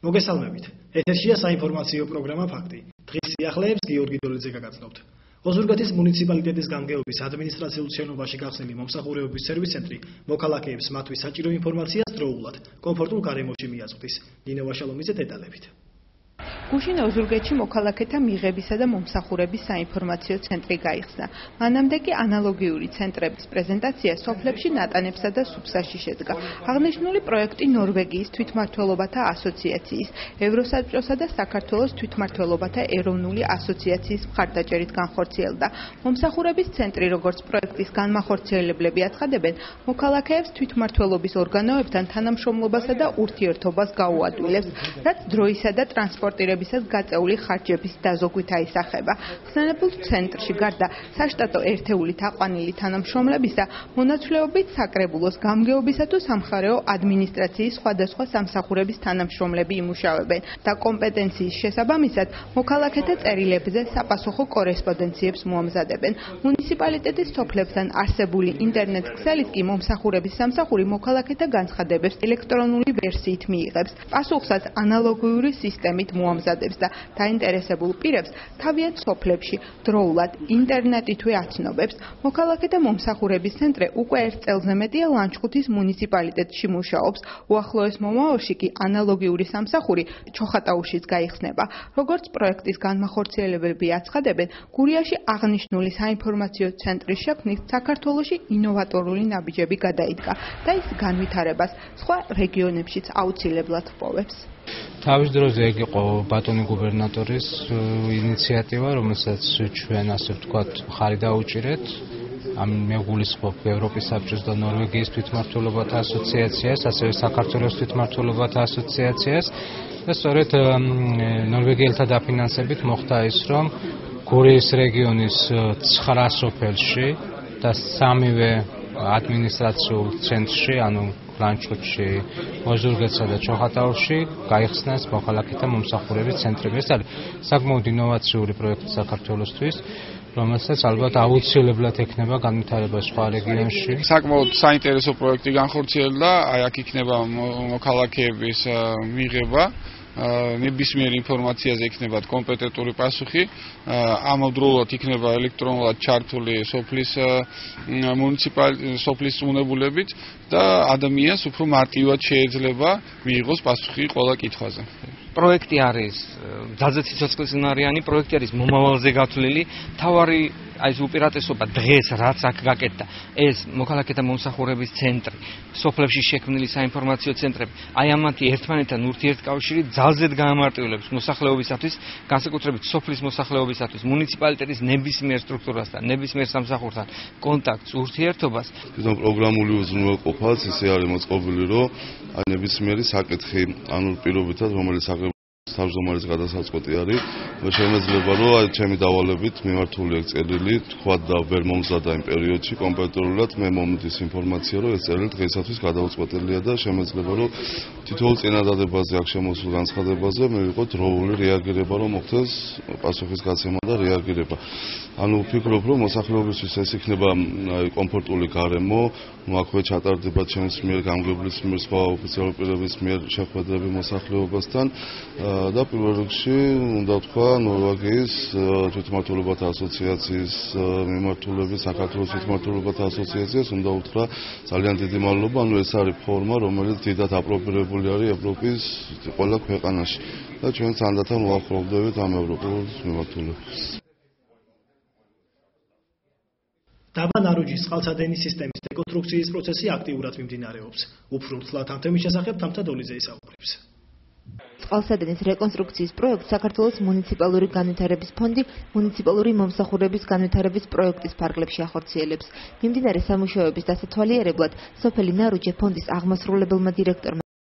მოგესალმებით. ეთერშია საინფორმაციო პროგრამა ფაქტი. დღის სიახლეებს გიორგი დოლიძე გაგაცნობთ. ოზურგეთის მუნიციპალიტეტის გამგეობის ადმინისტრაციულ შენობაში გახსნილი მომსახურებების სერვის ცენტრი მოქალაქეებს მათთვის საჭირო ინფორმაციას დროულად, კომფორტულ გარემოში მიაწვდის. ნინო ვაშალომიძე დეტალებით. გუშინ ოზურგეთში მოქალაქეთა მიღებისა და მომსახურების საინფორმაციო ცენტრი გაიხსნა. მანამდე კი ანალოგიური ცენტრების პრეზენტაცია სოფლებში ნატანებსა და სუფსაში შედგა. აღნიშნული პროექტი ნორვეგიის თვითმმართველობათა ასოციაციის, ევროსაბჭოსა და საქართველოს თვითმმართველობათა ეროვნული ასოციაციის მხარდაჭერით განხორციელდა. მომსახურების ცენტრი, როგორც პროექტის განმახორციელებლები აცხადებენ, მოქალაქეებს თვითმმართველობის ორგანოებთან თანამშრომლობასა და ურთიერთობას გაუადვილებს, რაც დროისა და ტრანსპორტირებისას გაწეული ხარჯების დაზოგვით აისახება. ხსენებულ ცენტრში გარდა საშტატო ერთეულით აყვანილი თანამშრომლებისა, მონაცვლეობით საკრებულოს, გამგეობისა თუ სამხარეო ადმინისტრაციის სხვადასხვა სამსახურების თანამშრომლები იმუშავებენ და კომპეტენციის შესაბამისად მოქალაქეთა წერილებზე საპასუხო კორესპონდენციებს მოამზადებენ. მუნიციპალიტეტის სოფლებთან არსებული ინტერნეტ ქსელით კი მომსახურების სამსახური მოქალაქეთა განცხადებებს ელექტრონული ვერსიით მიიღებს. პასუხსაც ანალოგიური სისტემით მოამზადებს და დაინტერესებულ პირებს თავიანთ სოფლებში დროულად ინტერნეტითვე აცნობებს. მოქალაქეთა მომსახურების ცენტრი უკვე 1 წელზე მეტია ლანჩხუთის მუნიციპალიტეტში მუშაობს. უახლოეს მომავალში კი ანალოგიური სამსახური ჩოხატაუშიც გაიხსნება. როგორც პროექტის განმახორციელებელები აცხადებენ, გურიაში აღნიშნული საინფორმაციო ცენტრის შექმნით საქართველოში ინოვატორული ნაბიჯები გადაიდგა და ის განვითარებას სხვა რეგიონებშიც აუცილებლად ჰპოვებს. თავის დროზე ეგ იყო ბატონი გუბერნატორის ინიციატივა, რომელსაც ჩვენ ასე ვთქვათ, ხარი დაუჭირეთ. მე გულისხმობ ევროპის საბჭოს და ნორვეგიის თვითმმართველობათა ასოციაციას, ასევე საქართველოს თვითმმართველობათა ასოციაციას და სწორედ ნორვეგიელთა დაფინანსებით მოხდა ის, რომ გურიის რეგიონის 9 სოფელში და 3-ვე ადმინისტრაციულ ცენტრში, ანუ ლანჩხუთში, ოზურგეთსა და ჩოხატაურში გაიხსნეს მოქალაქეთა მომსახურების ცენტრები. ეს არის საკმაოდ ინოვაციური პროექტი საქართველოსთვის, რომელსაც ალბათ აუცილებლად ექნება განვითარება სხვა რეგიონში. საკმაოდ საინტერესო პროექტი განხორციელდა, აი აქ იქნება მოქალაქეების მიღება. ნებისმიერ ინფორმაციაზე იქნება კომპეტენტური პასუხი, ამავდროულად იქნება ელექტრონულად ჩართული სოფლის უნებულებით და ადამიანს უფრო მარტივად შეიძლება მიიღოს პასუხი ყველა კითხვაზე. პროექტი არის ძალზე ციცოცხლისუნარიანი, პროექტი არის მომავალზე გათვლილი, თავარი ეს უპირატესობა დღეს რაც აქ გაკეთდა, ეს მოქალაქეთა მომსახურების ცენტრი, სოფლებში შექმნილი საინფორმაციო ცენტრები, აი ამათი ერთმანეთთან ურთიერთკავშირი ძალზედ გაამარტივებს მოსახლეობისათვის, განსაკუთრებით სოფლის მოსახლეობისათვის, მუნიციპალიტეტის ნებისმიერ სტრუქტურასთან, ნებისმიერ სამსახურთან კონტაქტს, ურთიერთობას. თვითონ პროგრამული უზრუნველყოფაც ისე არის მოწყობილი, რომ აი ნებისმიერი საკითხი ანულ პირობითად, რომელიც თავმჯდომარის გადასაწყვეტი არის, შემეძლება რომ აი ჩემი დავალებით მიმართული ეგ წერილი თქვა და ვერ მომზადა იმ პერიოდში კომპიუტერულად მე მომდის ინფორმაცია რომ ეს წერილი დღეისათვის გადაუწყვეტელია და შემეძლება რომ თითოეულ წინადადებაზე აქ შემოსულ განცხადებაზე მივიღოთ დროული რეაგირება რომ მოხდეს პასუხის გაცემა და რეაგირება. ანუ ვფიქრობ რომ მოსახლეობისთვის ეს იქნება აი კომფორტული გარემო, აქვე ჩატარდება ჩემს მიერ გამგებლის მიერ სხვა ოფიციალური პირების მიერ შეხვედრები მოსახლეობასთან და პირველ რიგში უნდა ვთქვა ნორვეგიის თვითმმართველობათა ასოციაციის მიმართულებით, საქართველოს თვითმმართველობათა ასოციაციას უნდა უთხრა ძალიან დიდი მადლობა, ანუ ეს არის ფორმა, რომელიც დიდად აპრობირებული არის ევროპის ყველა ქვეყანაში და ჩვენ თანდათან ვუახლოვდებით ამ ევროპულ მიმართულებას. დაბა ნარუჯის წყალსადენის სისტემის რეკონსტრუქციის პროცესი აქტიურად მიმდინარეობს. უფრო ცლად ამ თემის შესახებ თამთა დოლიძე ისაუბრებს. წყალსადენის რეკონსტრუქციის პროექტს საქართველოს მუნიციპალური განვითარების ფონდი მუნიციპალური მომსახურების განვითარების პროექტის ფარგლებში ახორციელებს. მიმდინარე სამუშაოების დასათვალიერებლად სოფელი ნარუჯე ფონდის აღმასრულებელმა დირექტორმა